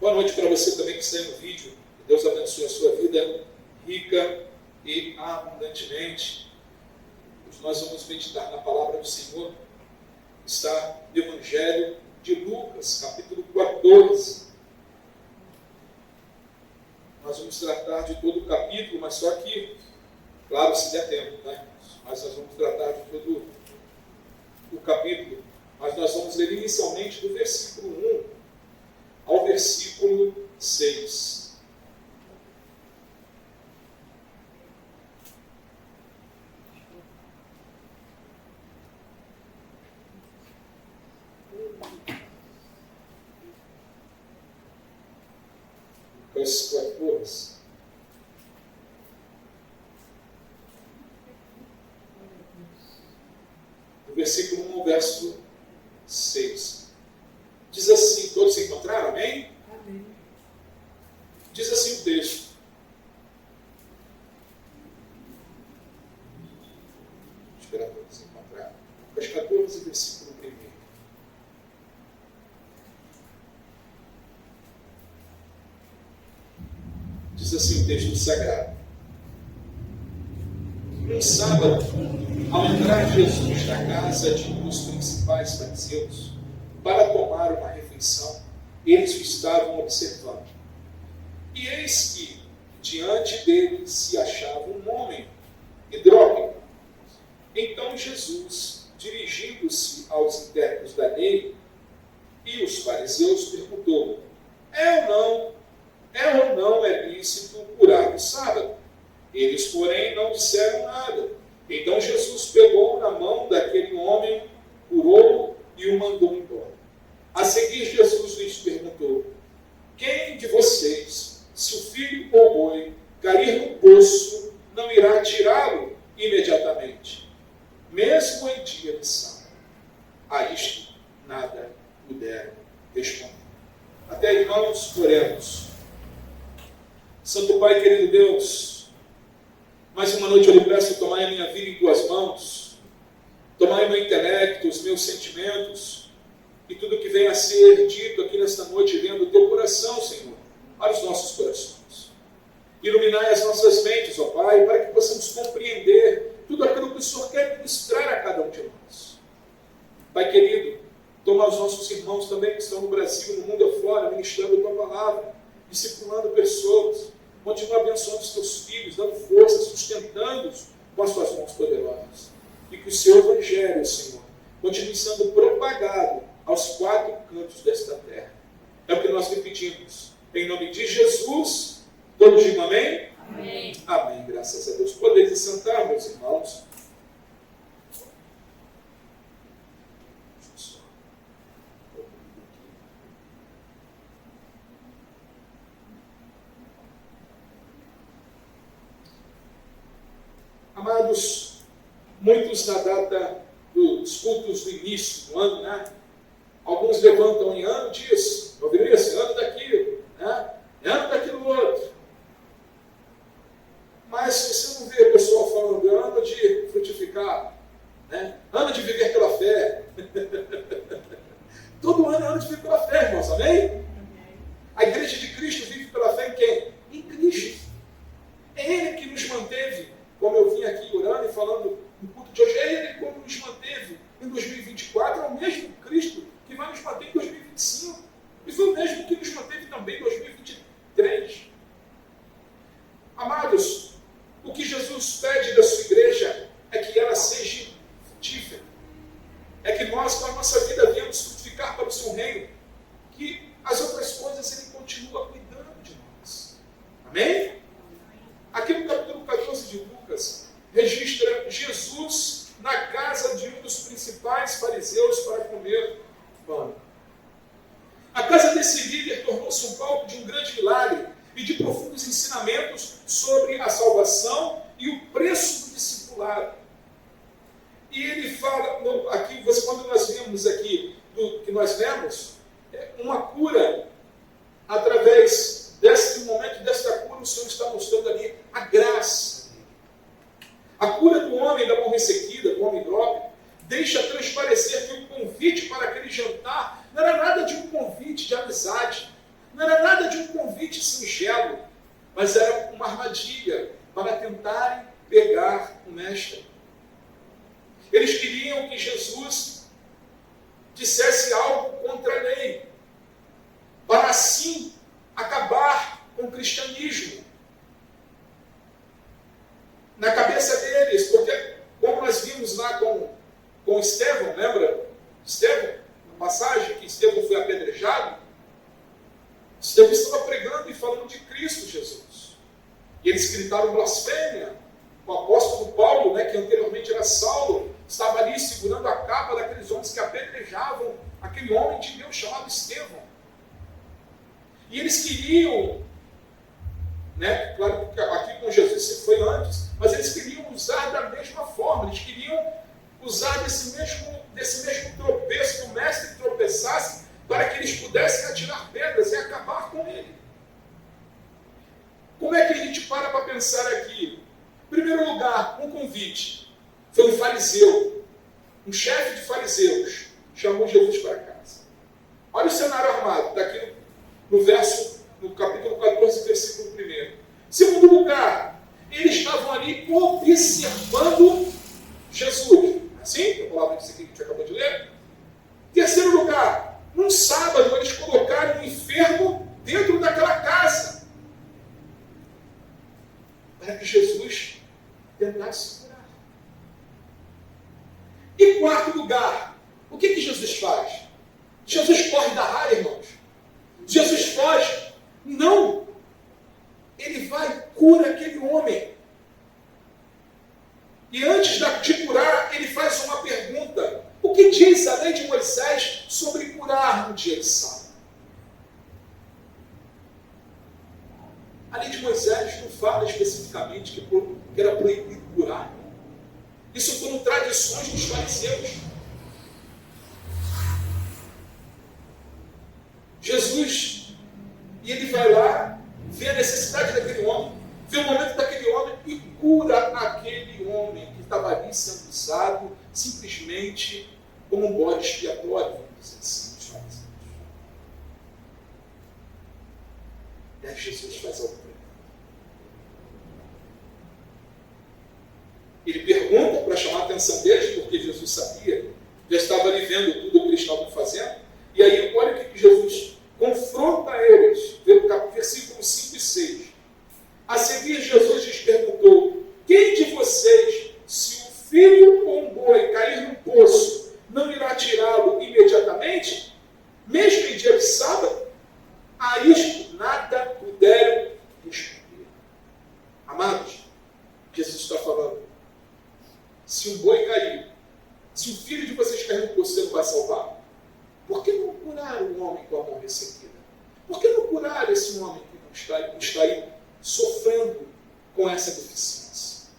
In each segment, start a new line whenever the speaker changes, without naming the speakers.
Boa noite para você também que está aí no vídeo. Que Deus abençoe a sua vida rica e abundantemente. Hoje nós vamos meditar na palavra do Senhor. Está no Evangelho de Lucas, capítulo 14. Nós vamos tratar de todo o capítulo, mas só que, claro, se der tempo, né? Mas nós vamos tratar de todo o capítulo. Mas nós vamos ler inicialmente do versículo 1 ao versículo 6. Lucas 14. Do versículo 1 ao verso 6. Diz assim, todos se encontraram, amém?
Amém.
Diz assim o texto. Esperar todos se encontrarem. Lucas 14, versículo 1. Diz assim o texto sagrado. Um sábado, ao entrar Jesus na casa de um dos principais fariseus para tomar uma refeição, eles o estavam observando. E eis que, diante dele, se achava um homem hidrópico. Então Jesus, dirigindo-se aos intérpretes da lei e os fariseus, perguntou: é ou não é lícito curar no sábado? Eles, porém, não disseram nada. Então Jesus pegou na mão daquele homem, curou-o e o mandou embora. A seguir, Jesus lhes perguntou: quem de vocês, se o filho ou boi cair no poço, não irá tirá-lo imediatamente, mesmo em dia de sábado? A isto nada puderam responder. Até, irmãos, oremos. Santo Pai, querido Deus, mais uma noite eu lhe peço: tomai a minha vida em tuas mãos, tomai o meu intelecto, os meus sentimentos, e tudo que venha a ser dito aqui nesta noite, vendo o teu coração, Senhor, para os nossos corações. Iluminai as nossas mentes, ó Pai, para que possamos compreender tudo aquilo que o Senhor quer ministrar a cada um de nós. Pai querido, toma os nossos irmãos também que estão no Brasil, no mundo afora, ministrando a tua palavra, discipulando pessoas. Continua abençoando os teus filhos, dando força, sustentando-os com as tuas mãos poderosas. E que o seu Evangelho, Senhor, continue sendo propagado aos quatro cantos desta terra. É o que nós lhe pedimos. Em nome de Jesus, todos digam amém?
Amém.
Amém, graças a Deus. Podeis sentar, meus irmãos. Amados, muitos na data dos cultos do início do ano, né? Alguns levantam em ano disso, não viu isso? Ano daquilo, né? Ano daquilo outro. Mas você não vê o pessoal falando ano de frutificar, né? Ano de viver pela fé. Todo ano é ano de viver pela fé, irmãos, amém? A igreja de Cristo vive pela fé em quem? Em Cristo. É Ele que nos manteve, como eu vim aqui orando e falando no culto de hoje, é Ele que nos manteve em 2024, é o mesmo Cristo que vai nos manter em 2025. E foi o mesmo que nos manteve também em 2023. Amados, o que Jesus pede da sua igreja é que ela seja frutífera. É que nós, com a nossa vida, venhamos frutificar para o seu reino. Que as outras coisas Ele continua cuidando de nós. Amém? Aqui no capítulo 14 de Lucas, registra Jesus na casa de um dos principais fariseus para comer pão. A casa desse líder tornou-se um palco de um grande milagre e de profundos ensinamentos sobre a salvação e o preço do discipulado. E ele fala, aqui, quando nós vemos aqui, do que nós lemos, uma cura, através desse momento, desta cura, o Senhor está mostrando ali a graça. A cura do homem da mão ressequida, do homem hidrópico, deixa transparecer que o convite para aquele jantar não era nada de um convite de amizade, não era nada que Jesus dissesse algo contra a lei, para assim acabar com o cristianismo. Na cabeça deles, porque como nós vimos lá com Estevão, lembra? Estevão, na passagem que Estevão foi apedrejado, Estevão estava pregando e falando de Cristo Jesus. E eles gritaram blasfêmia. O apóstolo Paulo, que anteriormente era Saulo, estava ali segurando a capa daqueles homens que apedrejavam aquele homem de Deus chamado Estevão. E eles queriam, claro que aqui com Jesus isso foi antes, mas eles queriam usar da mesma forma, eles queriam usar desse mesmo tropeço, que o mestre tropeçasse, para que eles pudessem atirar pedras e acabar com ele. Como é que a gente para pensar aqui? Em primeiro lugar, um convite. Foi um fariseu, um chefe de fariseus, chamou Jesus para casa. Olha o cenário armado, está aqui no capítulo 14, versículo 1. Segundo lugar, eles estavam ali observando Jesus. Assim? A palavra disso aqui que a gente acabou de ler. Terceiro lugar, num sábado eles colocaram um enfermo dentro daquela casa, para que Jesus tentasse curar. E quarto lugar, o que Jesus faz? Jesus corre da raia, irmãos. Jesus foge. Não. Ele vai e cura aquele homem. E antes de curar, ele faz uma pergunta. O que diz a lei de Moisés sobre curar no dia de sábado? A lei de Moisés não fala especificamente que era proibido curar. Isso foram tradições dos fariseus. Jesus, e ele vai lá, vê a necessidade daquele homem, vê o momento daquele homem e cura aquele homem que estava ali sendo usado simplesmente como um bode expiatório, vamos dizer assim, os fariseus. E aí Jesus faz algo para ele. Ele pergunta para chamar a atenção deles, porque Jesus sabia, já estava ali vendo tudo o que eles estavam fazendo. E aí, olha o que Jesus confronta eles, versículos 5 e 6. A seguir, Jesus lhes perguntou: quem de vocês, se o filho ou um boi cair no poço, não irá tirá-lo imediatamente? Mesmo em dia de sábado? A isto nada puderam responder. Amados, Jesus está falando: se um boi cair, se o filho de vocês cair no poço, você não vai salvar? Por que não curar o homem com a mão ressequida? Por que não curar esse homem que não está aí sofrendo com essa deficiência?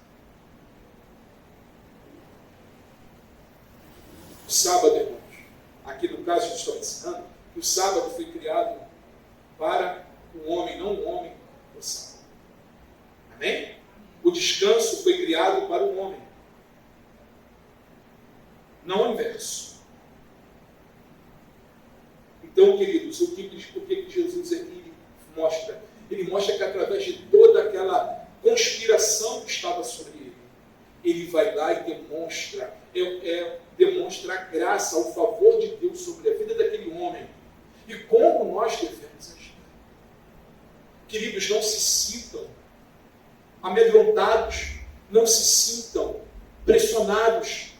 O sábado, irmãos, aqui no caso a gente está ensinando que o sábado foi criado para o homem, não o homem para o sábado. Amém? O descanso foi criado para o homem, não o inverso. Então, queridos, o que Jesus aqui mostra? Ele mostra que através de toda aquela conspiração que estava sobre ele, ele vai lá e demonstra a graça, o favor de Deus sobre a vida daquele homem. E como nós devemos agir. Queridos, não se sintam amedrontados, não se sintam pressionados.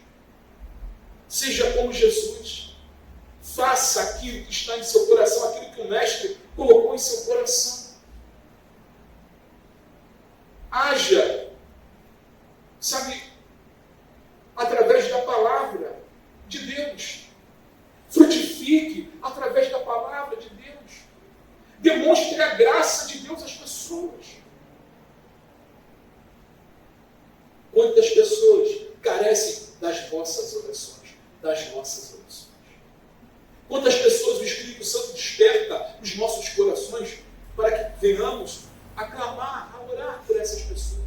Seja como Jesus. Faça aquilo que está em seu coração, aquilo que o Mestre colocou em seu coração. Haja, sabe, através da palavra de Deus. Frutifique através da palavra de Deus. Demonstre a graça de Deus às pessoas. Quantas pessoas carecem das vossas orações, das nossas orações? Quantas pessoas o Espírito Santo desperta nos nossos corações para que venhamos a clamar, a orar por essas pessoas?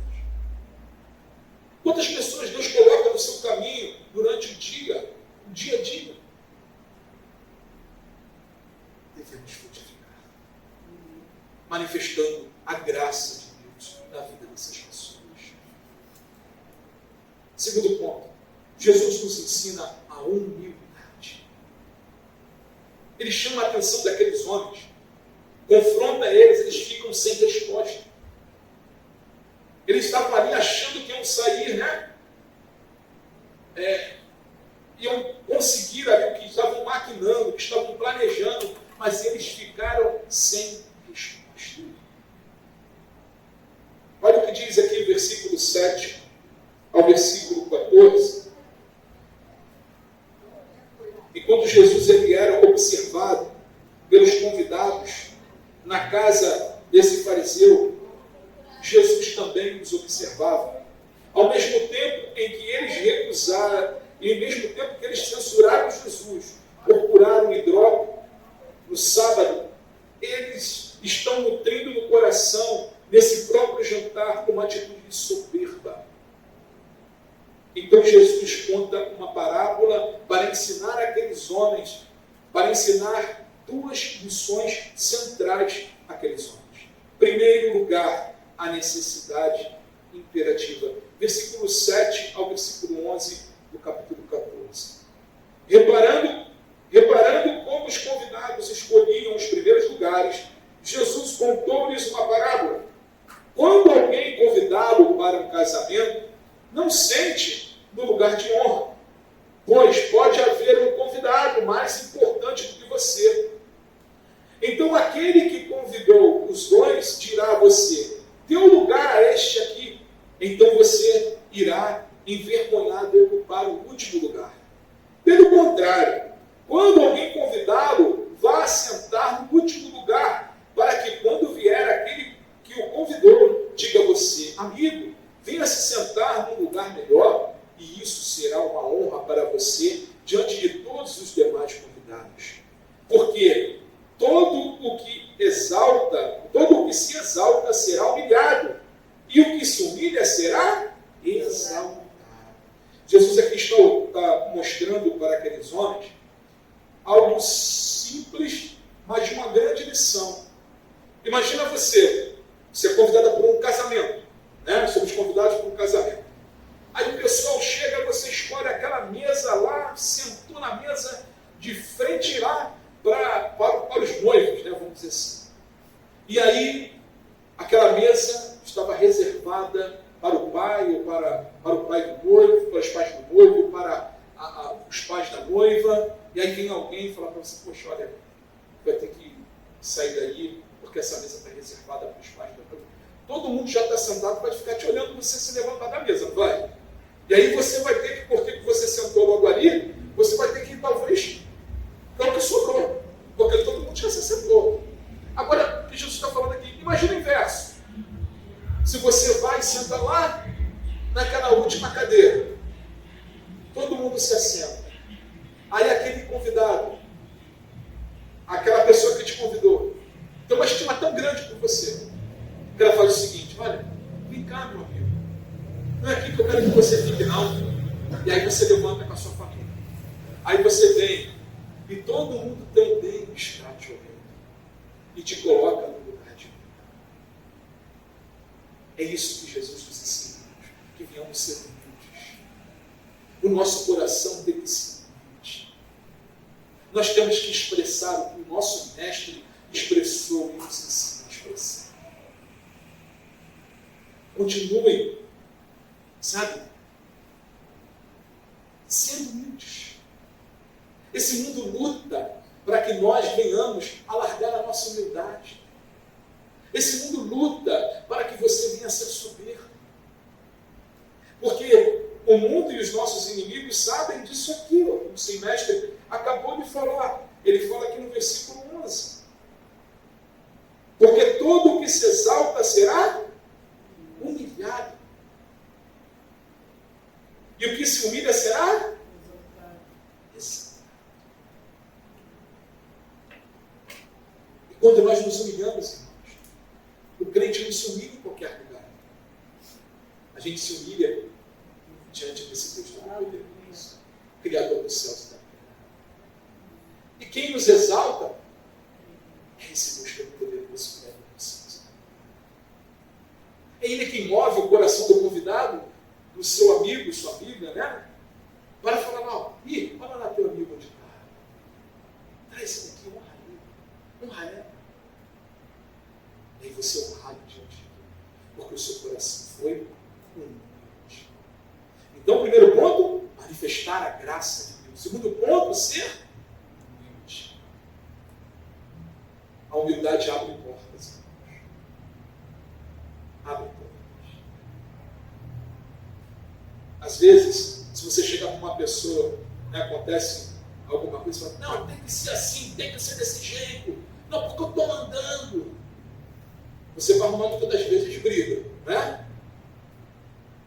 Quantas pessoas Deus coloca no seu caminho durante o dia a dia? Devemos frutificar, manifestando a graça de Deus na vida dessas pessoas. Segundo ponto, Jesus nos ensina a humildade. Ele chama a atenção daqueles homens, confronta eles, eles ficam sem resposta. Eles estavam ali achando que iam sair, né? Iam conseguir ali o que estavam maquinando, o que estavam planejando, mas eles ficaram sem resposta. Olha o que diz aqui o versículo 7 ao versículo 14. E quando Jesus ele era observado pelos convidados na casa desse fariseu, Jesus também os observava. Ao mesmo tempo em que eles recusaram, e ao mesmo tempo que eles censuraram Jesus por curar um hidrópico no sábado, eles estão nutrindo no coração, nesse próprio jantar, uma atitude de soberba. Então Jesus conta uma parábola para ensinar aqueles homens, para ensinar duas lições centrais àqueles homens. Em primeiro lugar, a necessidade imperativa. Versículo 7 ao versículo 11 do capítulo 14. Reparando como os convidados escolhiam os primeiros lugares, Jesus contou-lhes uma parábola. Quando alguém convidá-lo para um casamento, não sente no lugar de honra, pois pode haver um convidado mais importante do que você. Então aquele que convidou os dois dirá a você: teu lugar é este aqui. Então você irá envergonhado ocupar o último lugar. Pelo contrário, quando alguém convidá-lo, vá sentar no último lugar, para que quando vier aquele que o convidou, diga a você: amigo, venha se sentar num lugar melhor, e isso será uma honra para você diante de todos os demais convidados. Porque todo o que se exalta será humilhado, e o que se humilha será exaltado. Jesus aqui está mostrando para aqueles homens algo simples, mas de uma grande lição. Imagina você é convidada para um casamento, né? Somos convidados para um casamento. Aí o pessoal chega, você escolhe aquela mesa lá, sentou na mesa de frente lá para os noivos, né? Vamos dizer assim. E aí, aquela mesa estava reservada para o pai, ou para o pai do noivo, para os pais do noivo, para os pais da noiva. E aí vem alguém e fala para você: poxa, olha, vai ter que sair daí, porque essa mesa está reservada para os pais da noiva. Todo mundo já está sentado, vai ficar te olhando você se levantar da mesa, não vai? E aí você vai ter que, porque você sentou logo ali, você vai ter que talvez dar o que sobrou, porque todo mundo já se sentou. Agora, o que Jesus está falando aqui, imagina o inverso. Se você vai e senta lá, naquela última cadeira, todo mundo se assenta. Aí aquele convidado, aquela pessoa que te convidou, tem uma estima tão grande por você, que ela faz o seguinte: olha, vem cá, meu amigo, não é aqui que eu quero que você fique, não. E aí você levanta com a sua família. Aí você vem, e todo mundo também está te olhando, e te coloca no lugar de honra. É isso que Jesus nos ensina, que venhamos ser humildes. O nosso coração tem que ser humilde. Nós temos que expressar o que o nosso mestre expressou e nos ensina a expressar. Continue, sabe, sendo humildes. Esse mundo luta para que nós venhamos a largar a nossa humildade. Esse mundo luta para que você venha a ser soberbo. Porque o mundo e os nossos inimigos sabem disso aqui. O semestre acabou de falar. Ele fala aqui no versículo 11. Porque todo o que se exalta será humilhado. E o que se humilha será exaltado. E quando nós nos humilhamos, irmãos, o crente não se humilha em qualquer lugar. A gente se humilha diante desse Deus todo-poderoso, Criador dos céus e da terra. E quem nos exalta é esse Deus todo-poderoso, Criador dos céus e da terra. É Ele quem move o coração do convidado, do seu amigo, sua amiga, né? Ih, olha lá teu amigo onde está. Traz esse daqui, honra ele. Honra ela. E aí você honrado diante de Deus, porque o seu coração foi humilde. Então, primeiro ponto, manifestar a graça de Deus. Segundo ponto, ser humilde. A humildade abre portas. Abre portas. Às vezes, se você chegar com uma pessoa, né, acontece alguma coisa, você fala, não, tem que ser assim, tem que ser desse jeito. Não, porque eu estou mandando. Você vai arrumando todas as vezes briga, né?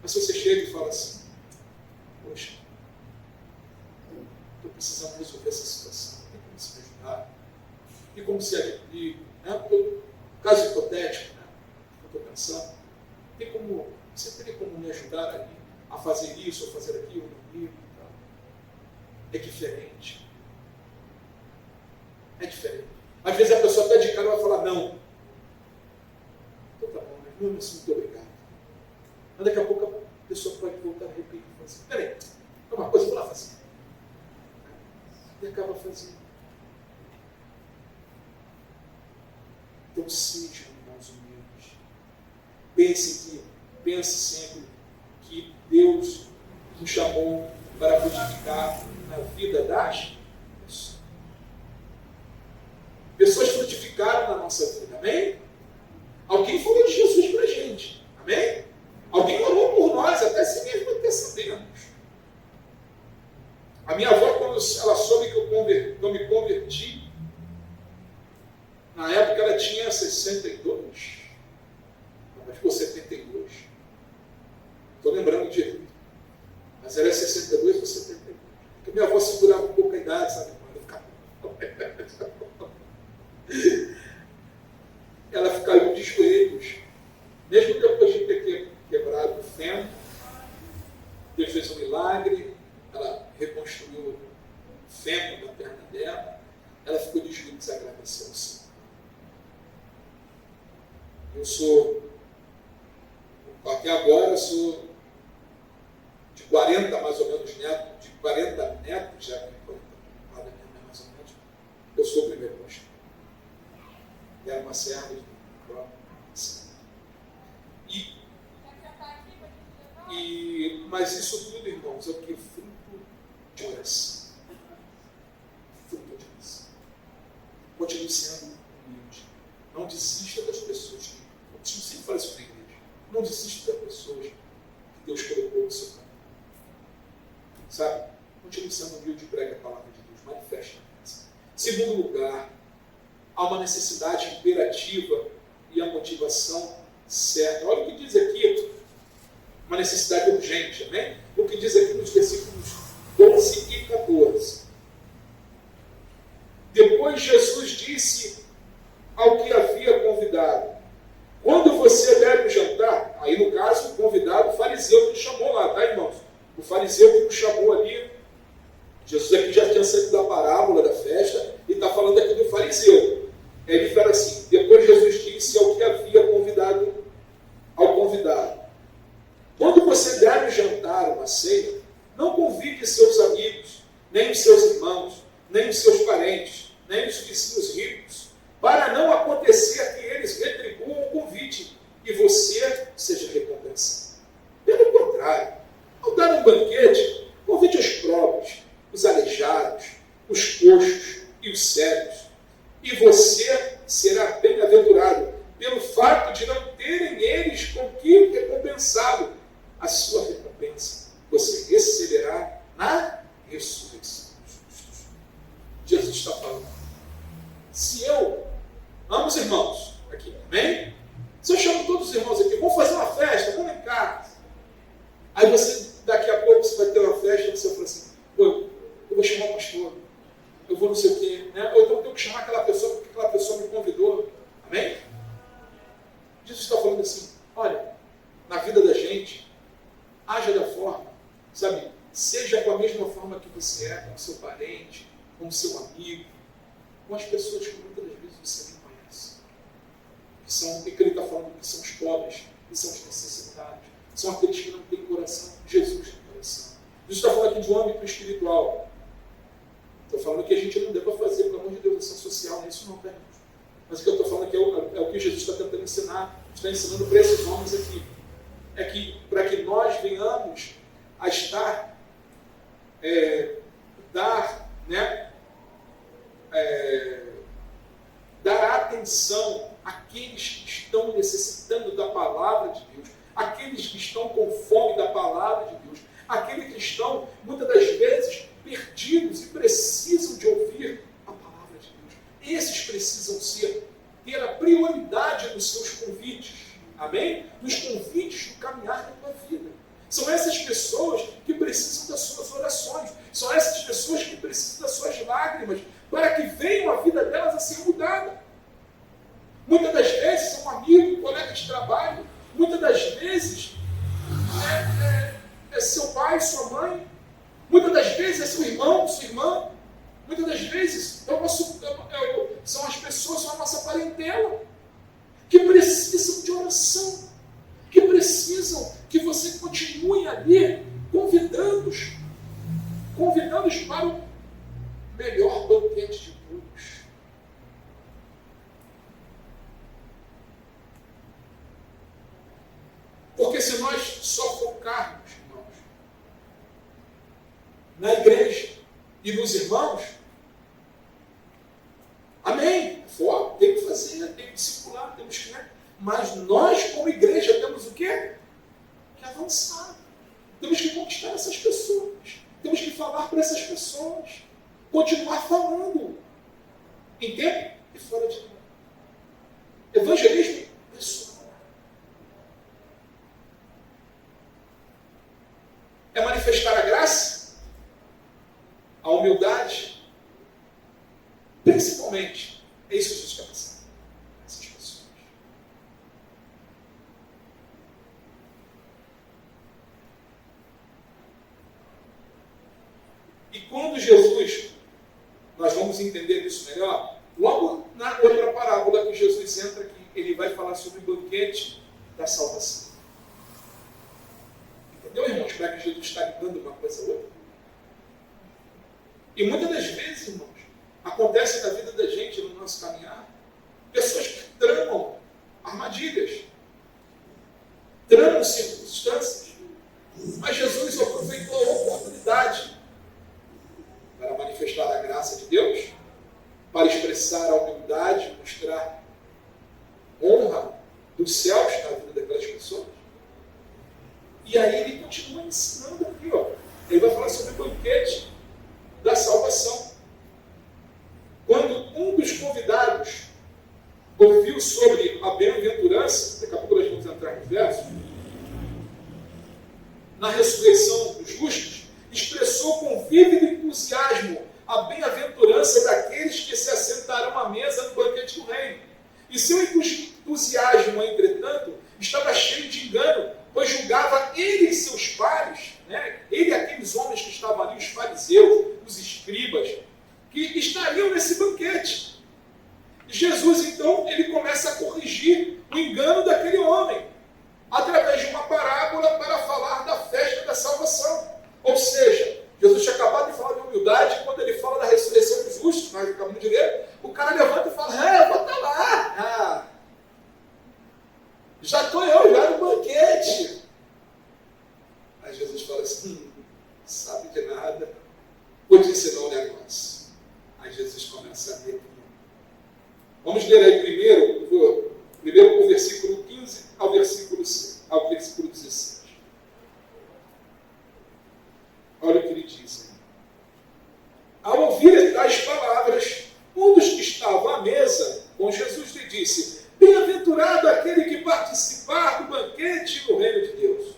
Mas se você chega e fala assim, poxa, estou precisando resolver essa situação, tem como se me ajudar? E como se, né, caso hipotético, né, eu estou pensando, você teria como me ajudar ali a fazer isso, ou fazer aquilo, comigo? É diferente. É diferente. Às vezes a pessoa até de cara vai falar, não. Então tá bom, mas não, muito obrigado. Mas daqui a pouco a pessoa pode voltar a repetir e falar assim, peraí, é uma coisa, vou lá fazer. E acaba fazendo. Então sejam irmãos humildes. Pense sempre que Deus nos chamou para frutificar na vida das pessoas. Pessoas frutificaram na nossa vida, amém? Alguém falou de Jesus para a gente, amém? Alguém orou por nós, até se mesmo até sabemos. A minha avó, quando ela soube que eu me converti, na época ela tinha 62, mas ficou 72. Estou lembrando direito. Mas era 62 ou 72. Porque minha avó segurava um pouco a idade, sabe? Ela ficava de joelhos. Mesmo depois de ter quebrado o fêmur, Deus fez um milagre, ela reconstruiu o fêmur da perna dela, ela ficou de joelhos agradecendo ao Senhor. Eu sou, até agora, eu sou de 40 mais ou menos netos, de 40 netos, já que 40 mais ou menos, eu sou o primeiro pastor. Era uma serva de próprio. Mas isso tudo, irmãos, é o que? Fruto de oração. Fruto de oração. Continue sendo humilde. Não desista das pessoas. Eu sempre falo isso para a igreja. Não desista das pessoas que Deus colocou no seu caminho. Sabe? Continue sendo humilde e pregue a palavra de Deus. Manifeste a graça. Segundo lugar, há uma necessidade imperativa e a motivação certa. Olha o que diz aqui, uma necessidade urgente, amém? O que diz aqui nos versículos 12 e 14. Depois Jesus disse ao que havia convidado, quando você der o jantar, aí no caso o convidado, o fariseu que o chamou lá, tá, irmãos? O fariseu que o chamou ali, Jesus aqui já tinha saído da parábola da festa e está falando aqui do fariseu. Ele fala assim, depois Jesus disse ao que havia convidado, ao convidado, quando você der um jantar, uma ceia, não convide seus amigos, nem os seus irmãos, nem os seus parentes, nem os vizinhos ricos, para não acontecer que eles retribuam o convite e você seja recompensado. Pelo contrário, ao dar um banquete, convide os pobres, os aleijados, os coxos e os cegos, e você será bem-aventurado pelo fato de não terem eles com que recompensá-lo. A sua recompensa você receberá na ressurreição dos justos. Jesus está falando. Se eu amo os irmãos aqui, amém? Se eu chamo todos os irmãos aqui, vamos fazer uma festa, vamos em casa. Aí você, daqui a pouco, você vai ter uma festa e você fala assim, pô, eu vou chamar o pastor, eu vou não sei o quê, né? Ou então eu tenho que chamar aquela pessoa porque aquela pessoa me convidou. Amém? Jesus está falando assim, olha, na vida da gente, haja da forma, sabe, seja com a mesma forma que você é, com o seu parente, com o seu amigo, com as pessoas que muitas das vezes você nem conhece. E que ele está falando que são os pobres, que são os necessitados, são aqueles que não têm coração. Jesus tem coração. Jesus está falando aqui de um âmbito espiritual. Estou falando que a gente não deva fazer, pelo amor de Deus, ação social, não é isso não, tá, irmãos? Mas o que eu estou falando aqui é o que Jesus está tentando ensinar, está ensinando para esses homens aqui. É que para que nós venhamos a estar, dar atenção àqueles que estão necessitando da palavra de Deus, àqueles que estão com fome da palavra de Deus, aqueles que estão, muitas das vezes, perdidos e precisam de ouvir a palavra de Deus. Esses precisam ter a prioridade nos seus convites, amém? Nos convites do caminhar da tua vida. São essas pessoas que precisam das suas orações, são essas pessoas que precisam das suas lágrimas, para que venham a vida delas a ser mudada. Muitas das vezes é um amigo, um colega de trabalho, muitas das vezes é seu pai, sua mãe, muitas das vezes é seu irmão, sua irmã, muitas das vezes são as pessoas, são a nossa parentela, que precisam de oração, que precisam que você continue ali convidando-os para o melhor banquete de todos. Porque se nós só focarmos, irmãos, na igreja e nos irmãos, amém, foco, tem que fazer, tem que discipular, temos que, mas nós como igreja temos o quê? Que avançar. Temos que conquistar essas pessoas. Temos que falar para essas pessoas. Continuar falando. Em tempo e fora de tempo. Evangelismo pessoal. É manifestar a graça, a humildade. Principalmente, é isso que Jesus quer passar. Essas pessoas. E quando Jesus, nós vamos entender isso melhor, logo na outra parábola que Jesus entra aqui, ele vai falar sobre o banquete da salvação. Entendeu, irmãos, como é que Jesus está ligando uma coisa a outra? E muitas das vezes, irmãos, acontece na vida da gente, no nosso caminhar, pessoas que tramam armadilhas, tramam circunstâncias, mas Jesus aproveitou a oportunidade para manifestar a graça de Deus, para expressar a humildade, mostrar honra dos céus na vida daquelas pessoas. E aí ele continua ensinando aqui, ó. Ele vai falar sobre o banquete da salvação. Quando um dos convidados ouviu sobre a bem-aventurança, daqui a pouco nós vamos entrar no verso, na ressurreição dos justos, expressou com vívido entusiasmo a bem-aventurança daqueles que se assentarão à mesa no banquete do reino. E seu entusiasmo, entretanto, estava cheio de engano, pois julgava ele e seus pares, ele e aqueles homens que estavam ali, os fariseus, os escribas, que estariam nesse banquete. E Jesus, então, ele começa a corrigir o engano daquele homem, através de uma parábola para falar da festa da salvação. Ou seja, Jesus tinha acabado de falar de humildade, quando ele fala da ressurreição dos justos, nós acabamos de ler, o cara levanta e fala, eu vou estar lá. Já estou eu já no banquete. Aí Jesus fala assim, sabe de nada, vou te ensinar um negócio. Aí Jesus começa a ler aqui. Vamos ler aí primeiro o versículo 15 ao versículo 16. Olha o que ele diz. Ao ouvir tais palavras, um dos que estava à mesa com Jesus lhe disse, bem-aventurado aquele que participar do banquete no reino de Deus.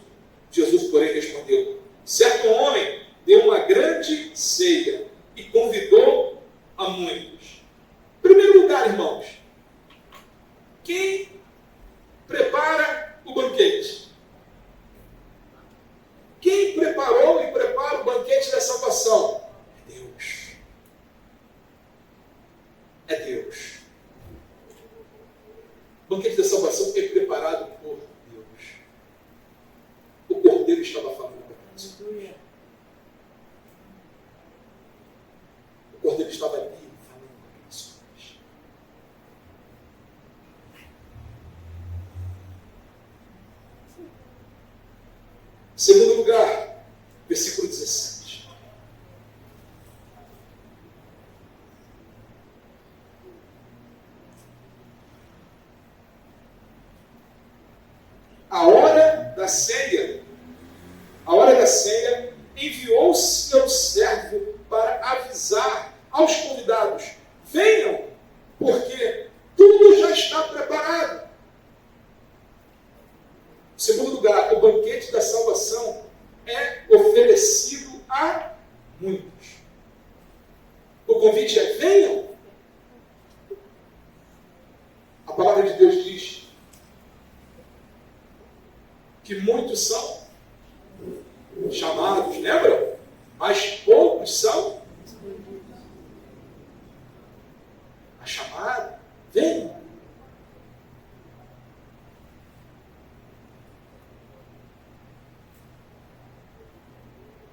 Jesus, porém, respondeu, certo homem deu uma grande ceia e convidou a muitos. Em primeiro lugar, irmãos, quem prepara o banquete? Quem preparou e prepara o banquete da salvação? aos convidados: venham, porque tudo já está preparado. Em segundo lugar, o banquete da salvação é oferecido a muitos. O convite é: venham. A palavra de Deus diz que muitos são chamados, lembra? Mas poucos são a chamada. Venham.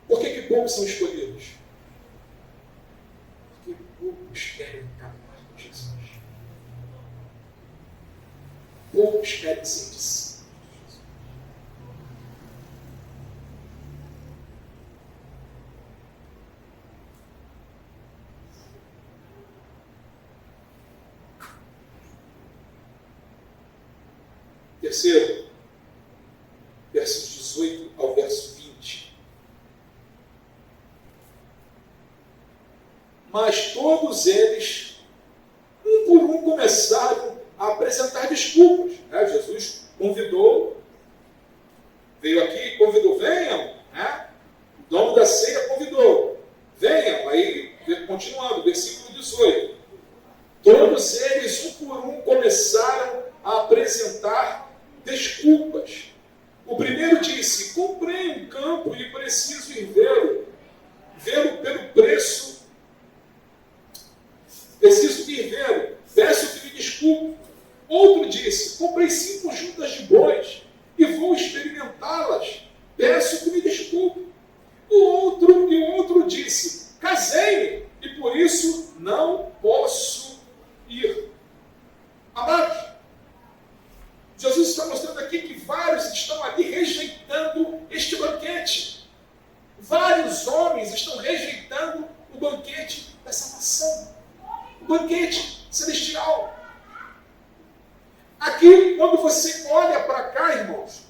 Por que poucos são escolhidos? Porque poucos querem caminhar com Jesus. Poucos querem ser discípulos. Terceiro, versos 18 ao verso 20. Mas todos eles, um por um, começaram a apresentar desculpas. Jesus convidou, veio aqui e convidou: venham. O dono da ceia convidou: venham. Aí, continuando, versículo 18. Todos eles, um por um, começaram a apresentar desculpas. O primeiro disse: comprei um campo e preciso ir vê-lo pelo preço. Preciso ir vê-lo. Peço que me desculpe. Outro disse: comprei 5 juntas de bois e vou experimentá-las. Peço que me desculpe. O outro disse: casei-me e por isso não posso ir. Amados, Jesus está mostrando aqui que vários estão ali rejeitando este banquete. Vários homens estão rejeitando o banquete da salvação, o banquete celestial. Aqui, quando você olha para cá, irmãos,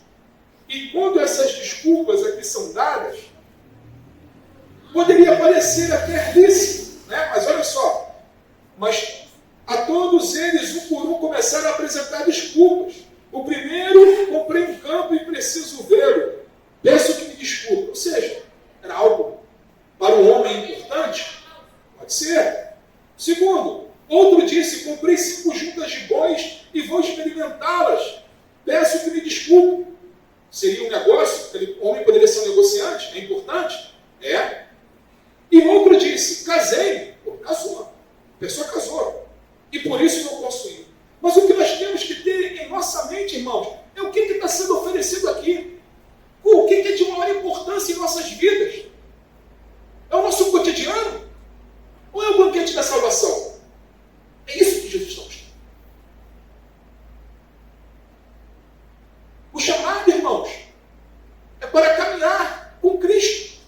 e quando essas desculpas aqui são dadas, poderia parecer até lícito, né? Mas olha só, mas a todos eles, um por um, começaram a apresentar desculpas. O primeiro: comprei um campo e preciso vê-lo. Peço que me desculpe. Ou seja, era algo para o homem importante? Pode ser. Segundo, outro disse: comprei 5 juntas de bois e vou experimentá-las. Peço que me desculpe. Seria um negócio? Aquele homem poderia ser um negociante? É importante? É. E outro disse: casei. Pô, casou. A pessoa casou. E por isso não posso ir. Mas o que nós temos que ter em nossa mente, irmãos, é o que está sendo oferecido aqui. O que é de maior importância em nossas vidas? É o nosso cotidiano? Ou é o banquete da salvação? É isso que Jesus está mostrando. O chamado, irmãos, é para caminhar com Cristo.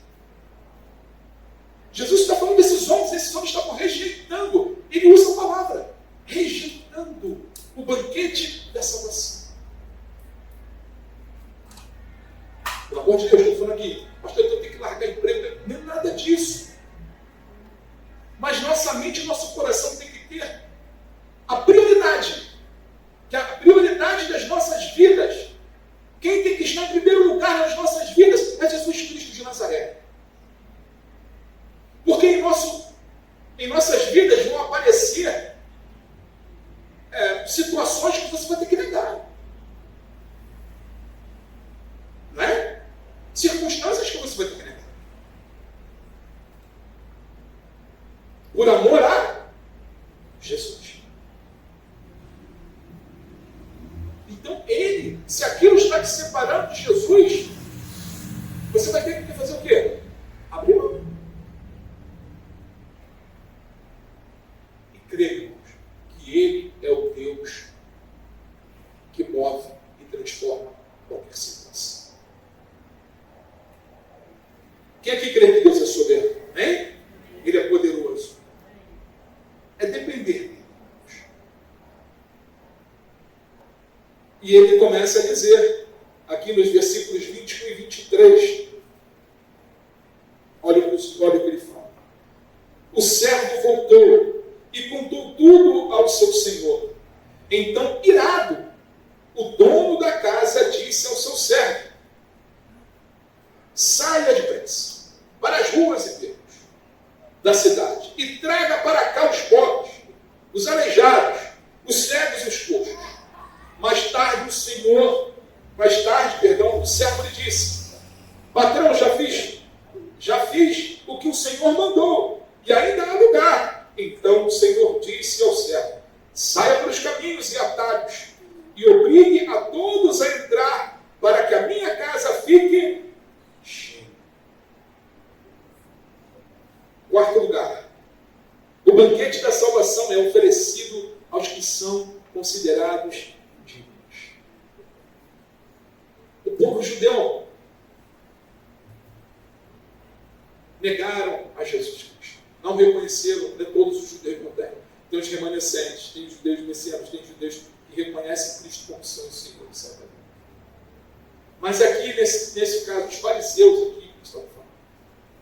Jesus está falando desses homens estavam rejeitando. Ele usa a palavra: rejeitando o banquete da salvação. Pelo amor de Deus, estou falando aqui: pastor, eu tenho que largar emprego. Não é nada disso. Mas nossa mente e nosso coração tem que ter a prioridade, que a prioridade das nossas vidas, quem tem que estar em primeiro lugar nas nossas vidas é Jesus Cristo de Nazaré. Porque em nossas vidas vão aparecer situações que você vai ter que negar. Não é? Circunstâncias que você vai ter que negar. Por amor a Jesus. Então se aquilo está te separando de Jesus, você vai ter que fazer o quê? Abrir mão. E crer, irmãos, que Ele é o Deus que move e transforma qualquer situação. Quem aqui crê que Deus é soberano? Hein? Ele é poderoso. É depender dele. E ele começa a dizer, aqui nos versículos 21 e 23, olha o que ele fala. O servo voltou Então, irado, o dono da casa disse ao seu servo: saia depressa para as ruas e becos da cidade e traga para cá os pobres, os aleijados, os cegos e os coxos. Mais tarde, o servo lhe disse: patrão, já fiz o que o Senhor mandou, e ainda há lugar. Então o Senhor disse ao servo: saia pelos caminhos e atalhos, e obrigue a todos a entrar, para que a minha casa fique cheia. Quarto lugar, o banquete da salvação é oferecido aos que são considerados dignos. O povo judeu negaram a Jesus Cristo. Não reconheceram, não é todos os judeus não têm. Tem os remanescentes, tem os judeus messianos, tem judeus que reconhecem Cristo como seu Senhor e Salvador. Mas aqui, nesse caso, os fariseus aqui que estão falando,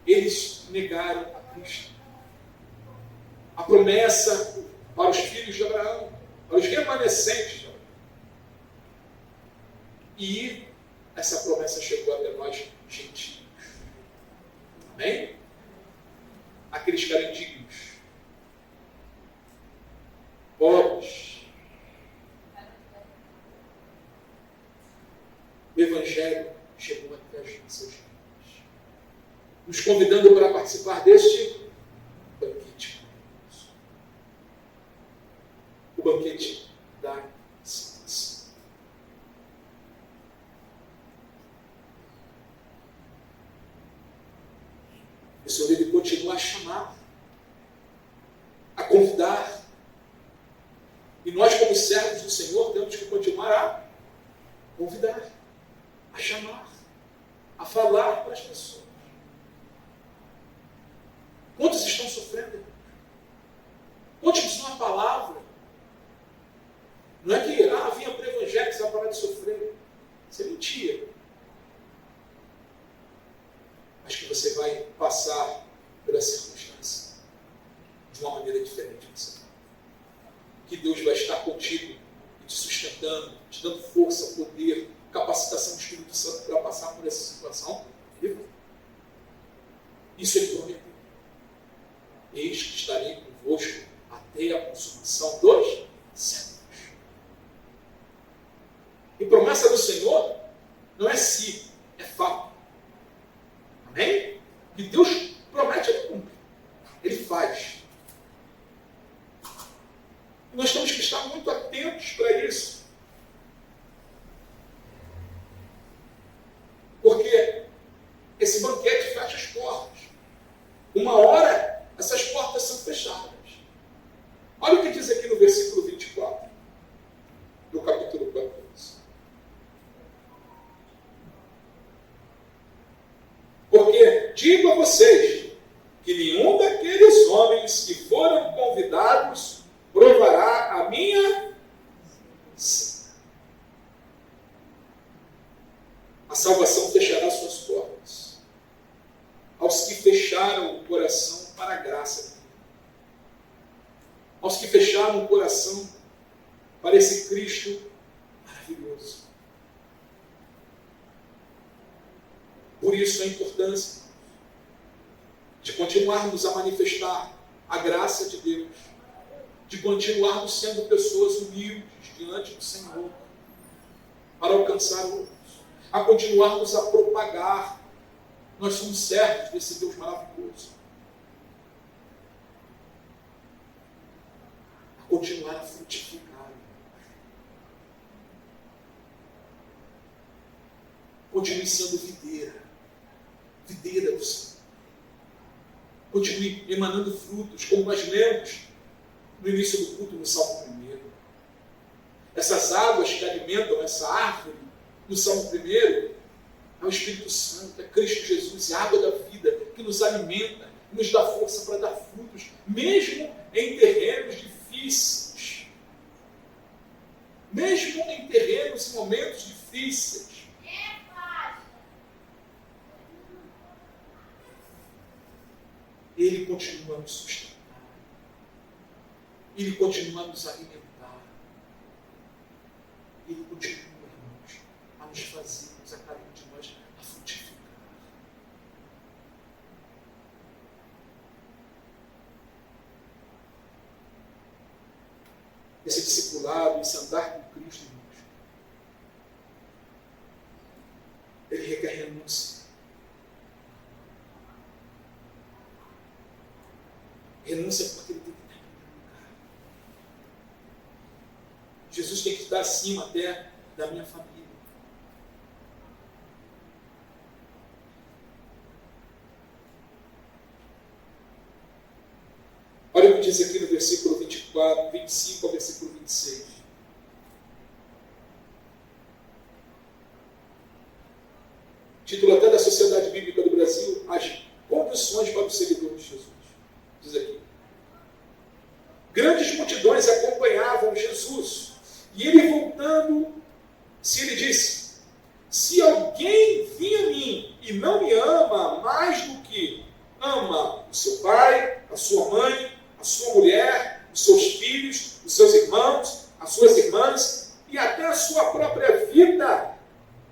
eles negaram a Cristo. A promessa para os filhos de Abraão, para os remanescentes de Abraão. E essa promessa chegou até nós, gentios. Amém? Aqueles que eram indignos, pobres. O Evangelho chegou até os seus filhos, nos convidando para participar deste banquete. O banquete da salvação. O Senhor, ele continua a chamar, a convidar. E nós, como servos do Senhor, temos que continuar a convidar, a chamar, a falar para as pessoas. Quantos estão sofrendo? Quantos uma palavra? Não é que vinha para o Evangelho que você vai parar de sofrer. Isso é mentira. Mas que você vai passar pela circunstância de uma maneira diferente. Que Deus vai estar contigo e te sustentando, te dando força, poder, capacitação do Espírito Santo para passar por essa situação. Isso ele prometeu. Eis que estarei convosco até a consumação dos séculos. E promessa do Senhor não é se, é fato. Amém? E Deus promete, ele cumpre. Ele faz. E nós temos que estar muito atentos para isso. Porque esse banquete fecha as portas. Uma hora, essas portas são fechadas. Olha o que diz aqui no versículo 24, do capítulo 14. Porque digo a vocês que nenhum daqueles homens que foram convidados provará a minha cena. A salvação fechará suas portas aos que fecharam o coração para a graça, aos que fecharam o coração para esse Cristo maravilhoso. Por isso a importância de continuarmos a manifestar a graça de Deus, de continuarmos sendo pessoas humildes diante do Senhor, para alcançar outros, a continuarmos a propagar. Nós somos servos desse Deus maravilhoso. A continuar a frutificar. Continue sendo videira do Senhor. Continue emanando frutos, como nós lemos no início do culto, no Salmo 1. Essas águas que alimentam essa árvore, no Salmo 1, é o Espírito Santo, é Cristo Jesus, é a água da vida, que nos alimenta, nos dá força para dar frutos, mesmo em terrenos difíceis. Mesmo em terrenos e momentos difíceis. Ele continua a nos sustentar. Ele continua a nos alimentar. Ele continua, irmãos, a nos fazermos, a cada um de nós, a frutificar. Esse discipulado, esse andar com Cristo, irmãos, ele requer renúncia. Renúncia porque ele tem que estar em primeiro lugar. Jesus tem que estar acima até da minha família. Olha o que diz aqui no versículo 24, 25 ao versículo 26. Título até da Sociedade Bíblica do Brasil, as condições para o seguidor de Jesus. Diz aqui. Grandes multidões acompanhavam Jesus. E ele voltando, ele disse, se alguém vir a mim e não me ama mais do que ama o seu pai, a sua mãe, a sua mulher, os seus filhos, os seus irmãos, as suas irmãs e até a sua própria vida,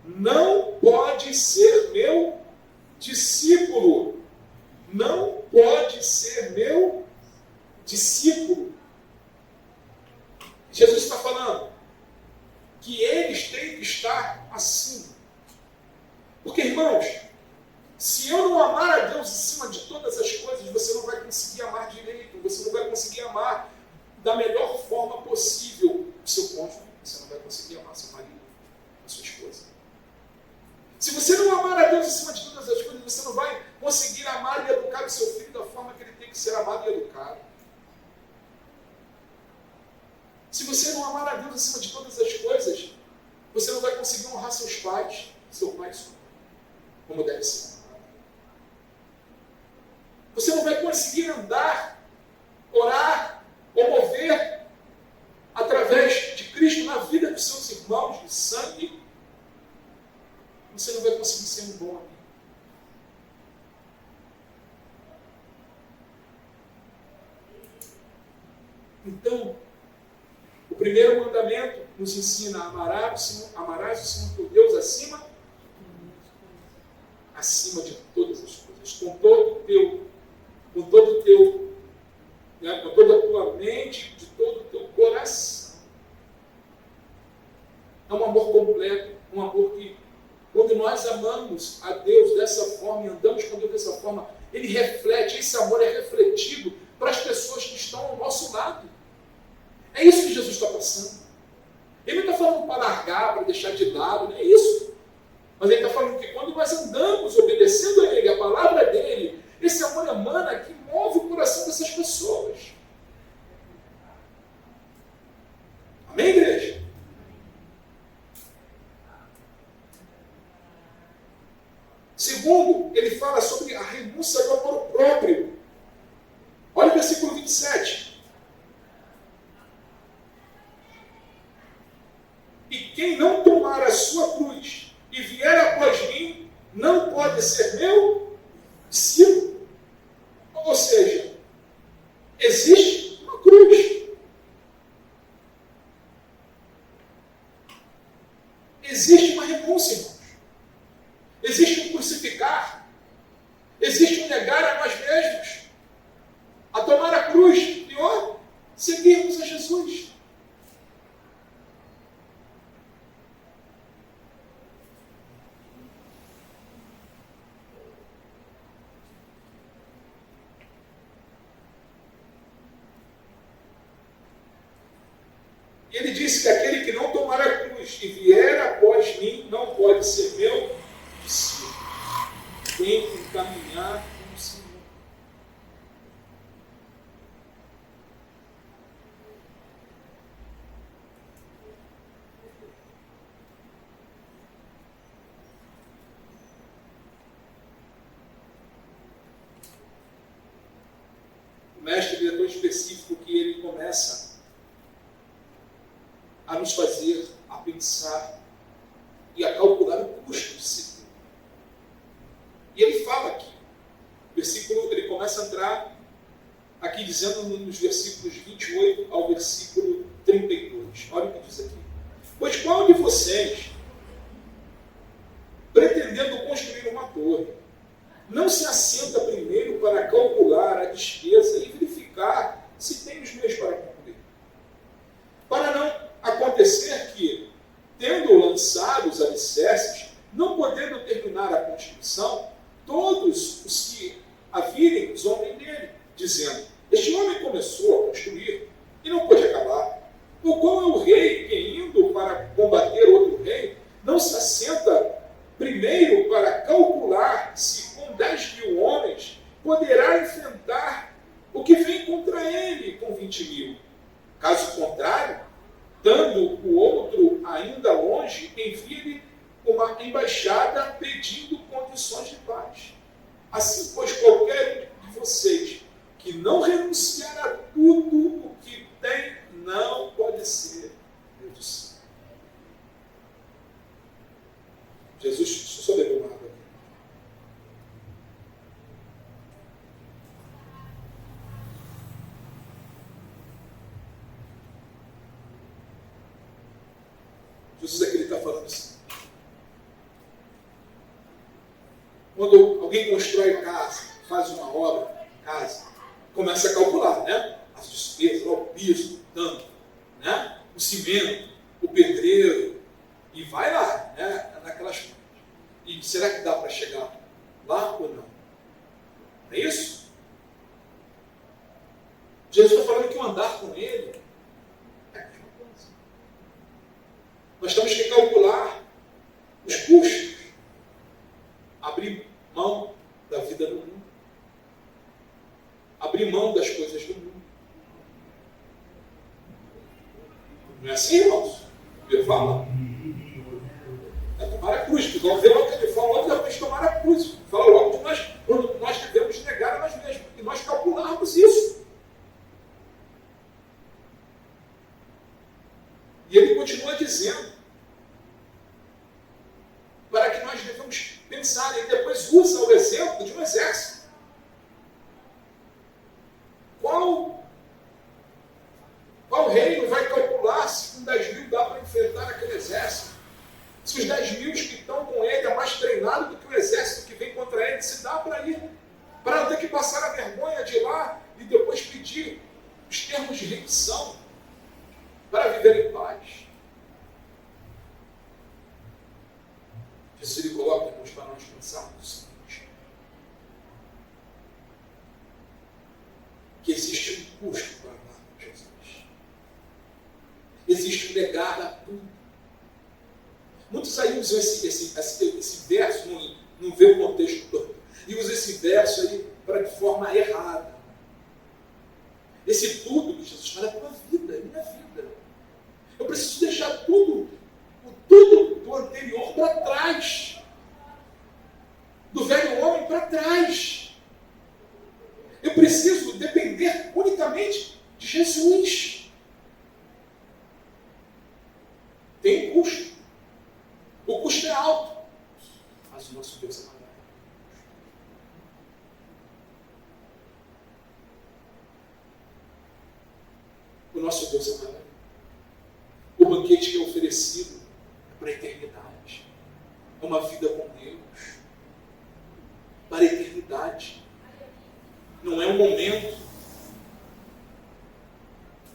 não pode ser meu discípulo. Não pode ser meu discípulo. Jesus está falando que eles têm que estar acima. Porque, irmãos, se eu não amar a Deus acima de todas as coisas, você não vai conseguir amar direito, você não vai conseguir amar da melhor forma possível o seu cônjuge, você não vai conseguir amar seu marido, a sua esposa. Se você não amar a Deus acima de todas as coisas, você não vai conseguir amar e educar o seu filho da forma que ele tem que ser amado e educado. Se você não amar a Deus acima de todas as coisas, você não vai conseguir honrar seus pais, seu pai e sua mãe, como deve ser honrado. Você não vai conseguir andar, orar ou mover através de Cristo na vida dos seus irmãos de sangue. Você não vai conseguir ser um bom amigo. Então, o primeiro mandamento nos ensina a amarás o Senhor teu Deus acima de todas as coisas, com toda a tua mente, de todo o teu coração. É um amor completo, um amor que, quando nós amamos a Deus dessa forma e andamos com Deus dessa forma, ele reflete, esse amor é refletido para as pessoas que estão ao nosso lado. É isso que Jesus está passando. Ele não está falando para largar, para deixar de lado, não é isso. Mas ele está falando que quando nós andamos obedecendo a Ele, a palavra dEle, esse amor emana que move o coração dessas pessoas. Amém, igreja? Segundo, ele fala sobre a renúncia do amor próprio. Olha o versículo 27. E quem não tomar a sua cruz e vier após mim, não pode ser meu discípulo. Ou seja, existe uma cruz. Existe uma renúncia, irmãos. Existe um crucificar. Existe um negar a nós mesmos. A tomar a cruz. E seguirmos a Jesus. Ele disse que aquele que não tomar a cruz e vier após mim não pode ser meu discípulo. Tem que caminhar com o Senhor. O mestre é tão específico que ele começa a nos fazer, a pensar e a calcular o custo de seguir. E ele fala aqui, ele começa a entrar aqui dizendo nos versículos 28 ao versículo 32. Olha o que diz aqui. Pois qual de vocês, pretendendo construir uma torre, não se assenta primeiro para calcular a despesa e verificar se tem os meios para concluir? Para não acontecer que, tendo lançado os alicerces, não podendo terminar a construção, todos os que a virem zombem dele, dizendo: este homem começou a construir e não pôde acabar. O qual é o rei que, indo para combater outro rei, não se assenta primeiro para calcular se com 10.000 homens poderá enfrentar o que vem contra ele com 20.000? Caso contrário, estando o outro ainda longe, envie-lhe uma embaixada pedindo condições de paz. Assim, pois, qualquer um de vocês que não renunciar a tudo o que tem, não pode ser meu discípulo. Jesus, deixa eu só beber uma água aqui. Jesus aqui está falando assim. Quando alguém constrói casa, faz uma obra em casa, começa a calcular, né? As despesas, o piso, tanto, né? O cimento, o pedreiro, e vai lá, né? Naquelas coisas. E será que dá para chegar lá ou não? É isso? Jesus está falando que o andar com ele é a mesma coisa. Nós temos que calcular os custos, abrir mão da vida do mundo, abrir mão das coisas do mundo. Não é assim, irmãos? Ele fala. É tomar a cruz. Igual vê logo que ele fala, logo depois de tomar a cruz. Fala logo que nós devemos negar a nós mesmos. E nós calcularmos isso. E ele continua dizendo para que nós devemos pensar. Ele depois usa o exemplo de um exército. Qual reino vai calcular se com 10.000 dá para enfrentar aquele exército? Se os 10.000 que estão com ele é mais treinado do que o exército que vem contra ele, se dá para ir, para não ter que passar a vergonha de ir lá e depois pedir os termos de rendição para viver em paz. Jesus ele coloca para nós pensarmos o seguinte: que existe um custo para andar com Jesus. Existe um negar a tudo. Muitos aí usam esse verso, não vê o contexto todo, e usam esse verso aí de forma errada. Esse tudo que Jesus fala é a tua vida, é a minha vida. Eu preciso deixar tudo do anterior para trás, do velho homem para trás. Eu preciso depender unicamente de Jesus. Tem custo. O custo é alto, mas o nosso Deus é maravilhoso. O nosso Deus é maravilhoso. O banquete que é oferecido é para a eternidade. É uma vida com Deus. Para a eternidade. Não é um momento.